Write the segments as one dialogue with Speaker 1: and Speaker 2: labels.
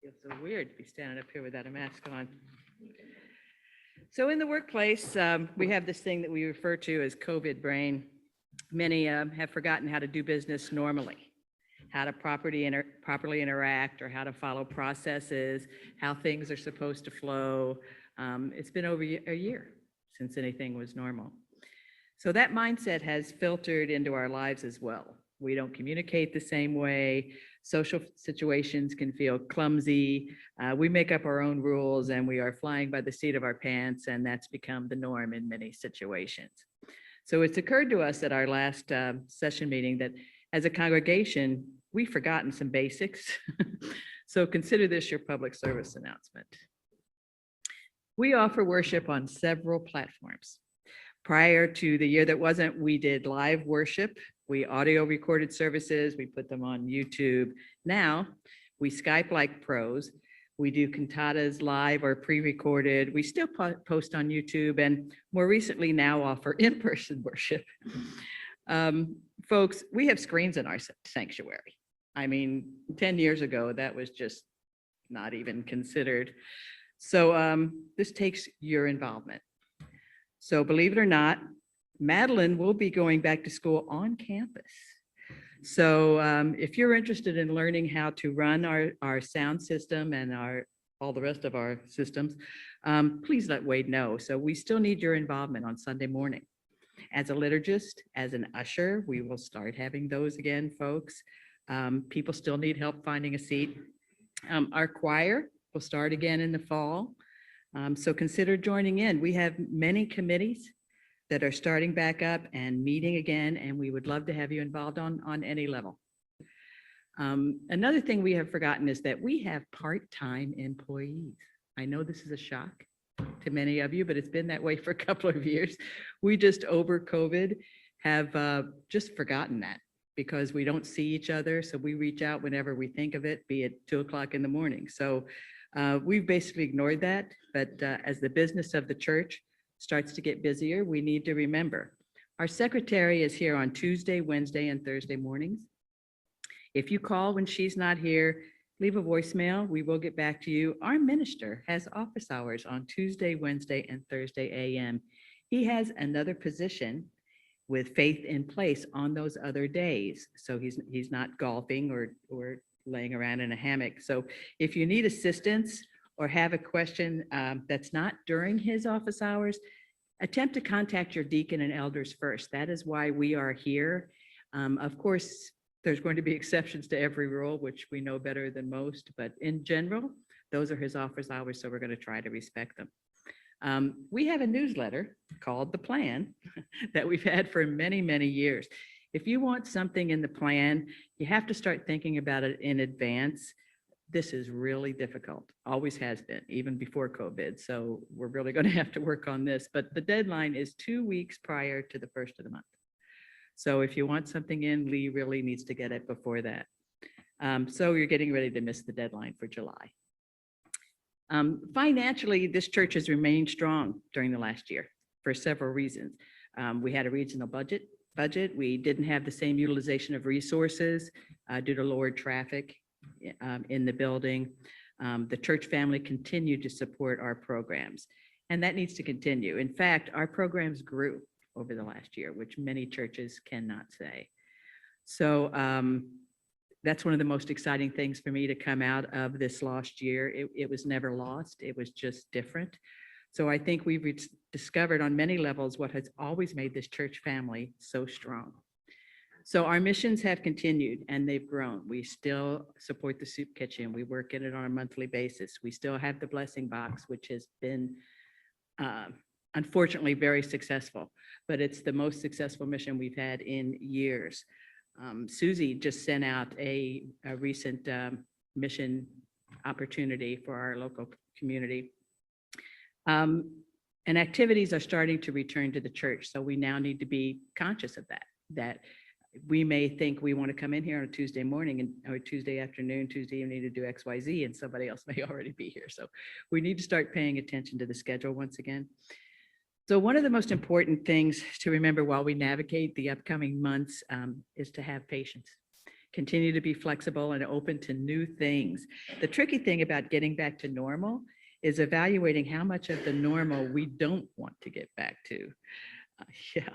Speaker 1: Feels so weird to be standing up here without a mask on. So in the workplace, we have this thing that we refer to as COVID brain. Many have forgotten how to do business normally, how to properly interact, or how to follow processes, how things are supposed to flow. It's been over a year since anything was normal. So that mindset has filtered into our lives as well. We don't communicate the same way. Social situations can feel clumsy. We make up our own rules and we are flying by the seat of our pants, and that's become the norm in many situations. So it's occurred to us at our last session meeting that as a congregation, we've forgotten some basics. So consider this your public service announcement. We offer worship on several platforms. Prior to the year that wasn't, we did live worship. We audio recorded services. We put them on YouTube. Now we Skype like pros. We do cantatas live or pre-recorded. We still post on YouTube, and more recently now offer in-person worship. Folks, we have screens in our sanctuary. I mean, 10 years ago, that was just not even considered. So this takes your involvement. So believe it or not, Madeline will be going back to school on campus. So if you're interested in learning how to run our sound system and all the rest of our systems, please let Wade know. So we still need your involvement on Sunday morning. As a liturgist, as an usher, we will start having those again, folks. People still need help finding a seat. Our choir will start again in the fall. So consider joining in. We have many committees that are starting back up and meeting again, and we would love to have you involved on any level. Another thing we have forgotten is that we have part-time employees. I know this is a shock to many of you, but it's been that way for a couple of years. We just over COVID have just forgotten that because we don't see each other. So we reach out whenever we think of it, be it 2 o'clock in the morning. So we've basically ignored that, but as the business of the church starts to get busier, we need to remember. Our secretary is here on Tuesday, Wednesday, and Thursday mornings. If you call when she's not here, leave a voicemail. We will get back to you. Our minister has office hours on Tuesday, Wednesday, and Thursday a.m. He has another position with Faith in Place on those other days. So he's not golfing or laying around in a hammock. So if you need assistance or have a question that's not during his office hours, attempt to contact your deacon and elders first. That is why we are here. Of course, there's going to be exceptions to every rule, which we know better than most, but in general, those are his office hours, so we're going to try to respect them. We have a newsletter called The Plan that we've had for many, many years. If you want something in the plan, you have to start thinking about it in advance. This is really difficult, always has been, even before COVID. So we're really going to have to work on this, but the deadline is 2 weeks prior to the first of the month. So if you want something in, Lee really needs to get it before that. So you're getting ready to miss the deadline for July. Financially, this church has remained strong during the last year for several reasons. We had a regional budget. We didn't have the same utilization of resources due to lowered traffic in the building. The church family continued to support our programs, and that needs to continue. In fact, our programs grew over the last year, which many churches cannot say. So that's one of the most exciting things for me to come out of this last year. It was never lost. It was just different. So I think we've discovered on many levels what has always made this church family so strong. So our missions have continued and they've grown. We still support the soup kitchen. We work in it on a monthly basis. We still have the blessing box, which has been unfortunately very successful, but it's the most successful mission we've had in years. Susie just sent out a recent mission opportunity for our local community. And activities are starting to return to the church. So we now need to be conscious of that we may think we want to come in here on a Tuesday morning or Tuesday afternoon, Tuesday evening to do XYZ, and somebody else may already be here. So we need to start paying attention to the schedule once again. So one of the most important things to remember while we navigate the upcoming months is to have patience. continue to be flexible and open to new things. The tricky thing about getting back to normal is evaluating how much of the normal we don't want to get back to. Yeah.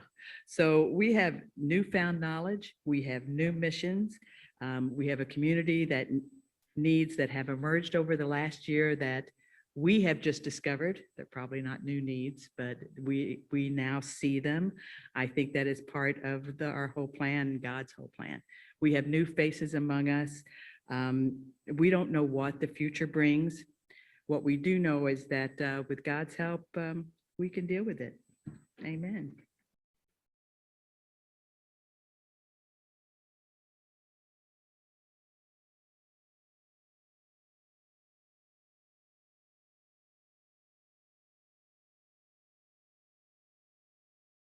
Speaker 1: So we have newfound knowledge. We have new missions. We have a community that needs that have emerged over the last year that we have just discovered. They're probably not new needs, but we now see them. I think that is part of our whole plan, God's whole plan. We have new faces among us. We don't know what the future brings. What we do know is that with God's help, we can deal with it. Amen.